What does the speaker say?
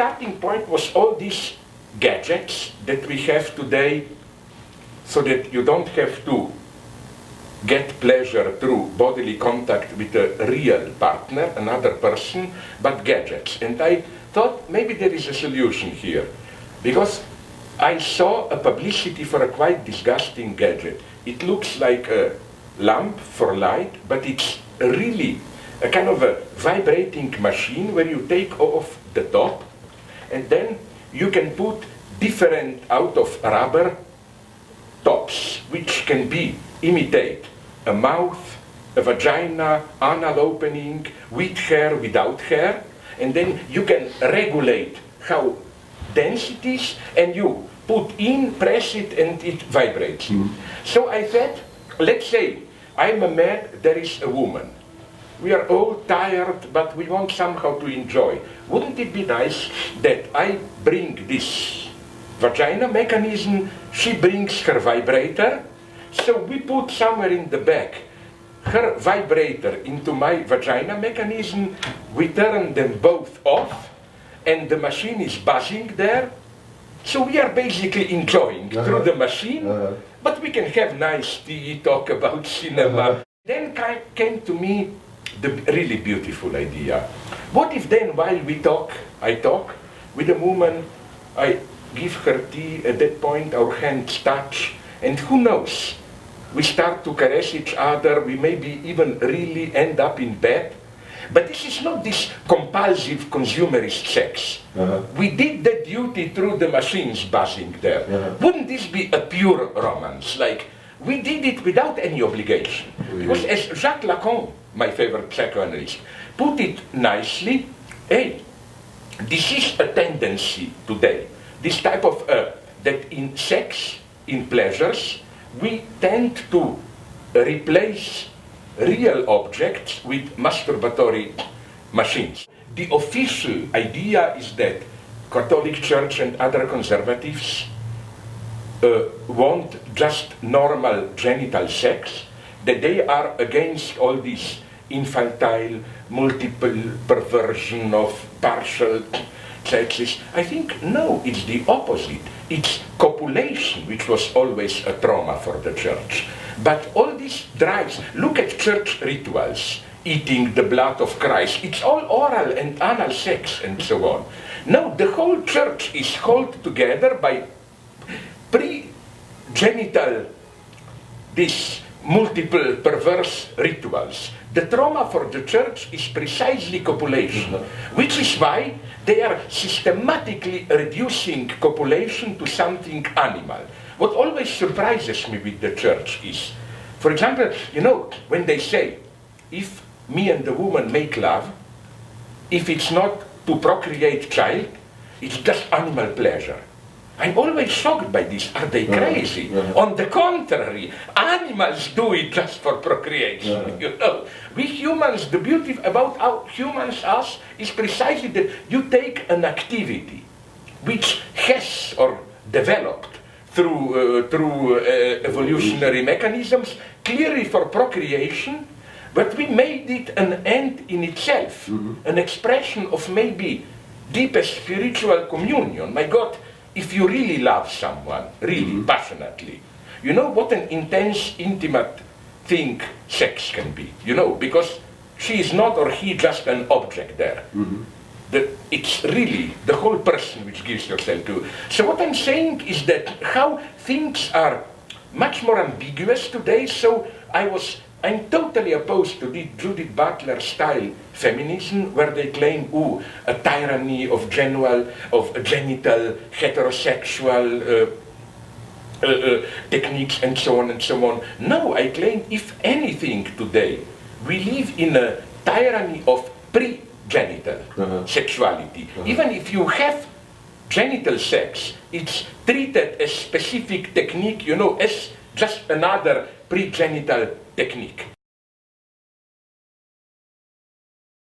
starting point was all these gadgets that we have today, so that you don't have to get pleasure through bodily contact with a real partner, another person, but gadgets. And I thought maybe there is a solution here, because I saw a publicity for a quite disgusting gadget. It looks like a lamp for light, but it's really a kind of a vibrating machine where you take off the top, and then you can put different out of rubber tops, which can be imitate a mouth, a vagina, anal opening, with hair, without hair, and then you can regulate how dense it is, and you put in, press it, and it vibrates. So I said, let's say I'm a man, there is a woman. We are all tired, but we want somehow to enjoy. Wouldn't it be nice that I bring this vagina mechanism, she brings her vibrator, so we put somewhere in the back her vibrator into my vagina mechanism, we turn them both off, and the machine is buzzing there. So we are basically enjoying through the machine, but we can have nice tea, talk about cinema. Then came to me the really beautiful idea. What if then while I talk with a woman, I give her tea, at that point our hands touch, and who knows, we start to caress each other, we maybe even really end up in bed. But this is not this compulsive consumerist sex. We did the duty through the machines buzzing there. Wouldn't this be a pure romance? Like, we did it without any obligation. Because as Jacques Lacan, my favorite psychoanalyst, put it nicely, hey, this is a tendency today. This type of, that in sex, in pleasures, we tend to replace real objects with masturbatory machines. The official idea is that Catholic Church and other conservatives want just normal genital sex, that they are against all this infantile, multiple perversion of partial sexes. I think, no, it's the opposite. It's copulation, which was always a trauma for the church. But all these drives, look at church rituals, eating the blood of Christ, it's all oral and anal sex and so on. No, the whole church is held together by pre-genital, these multiple perverse rituals. The trauma for the church is precisely copulation, which is why they are systematically reducing copulation to something animal. What always surprises me with the church is, for example, you know, when they say, if me and the woman make love, if it's not to procreate child, it's just animal pleasure. I'm always shocked by this. Are they crazy? On the contrary, animals do it just for procreation. You know, we humans, the beauty about how humans us is precisely that you take an activity which has or developed through evolutionary mechanisms, clearly for procreation, but we made it an end in itself, an expression of maybe deepest spiritual communion. My God, if you really love someone, really passionately, you know what an intense, intimate thing sex can be, you know, because she is not or he just an object there. It's really the whole person which gives yourself to. So what I'm saying is that how things are much more ambiguous today, so I'm totally opposed to the Judith Butler style feminism, where they claim, a tyranny of genital heterosexual techniques and so on and so on. No, I claim, if anything today, we live in a tyranny of pre-genital sexuality. Even if you have genital sex, it's treated as specific technique, you know, as just another pre-genital technique.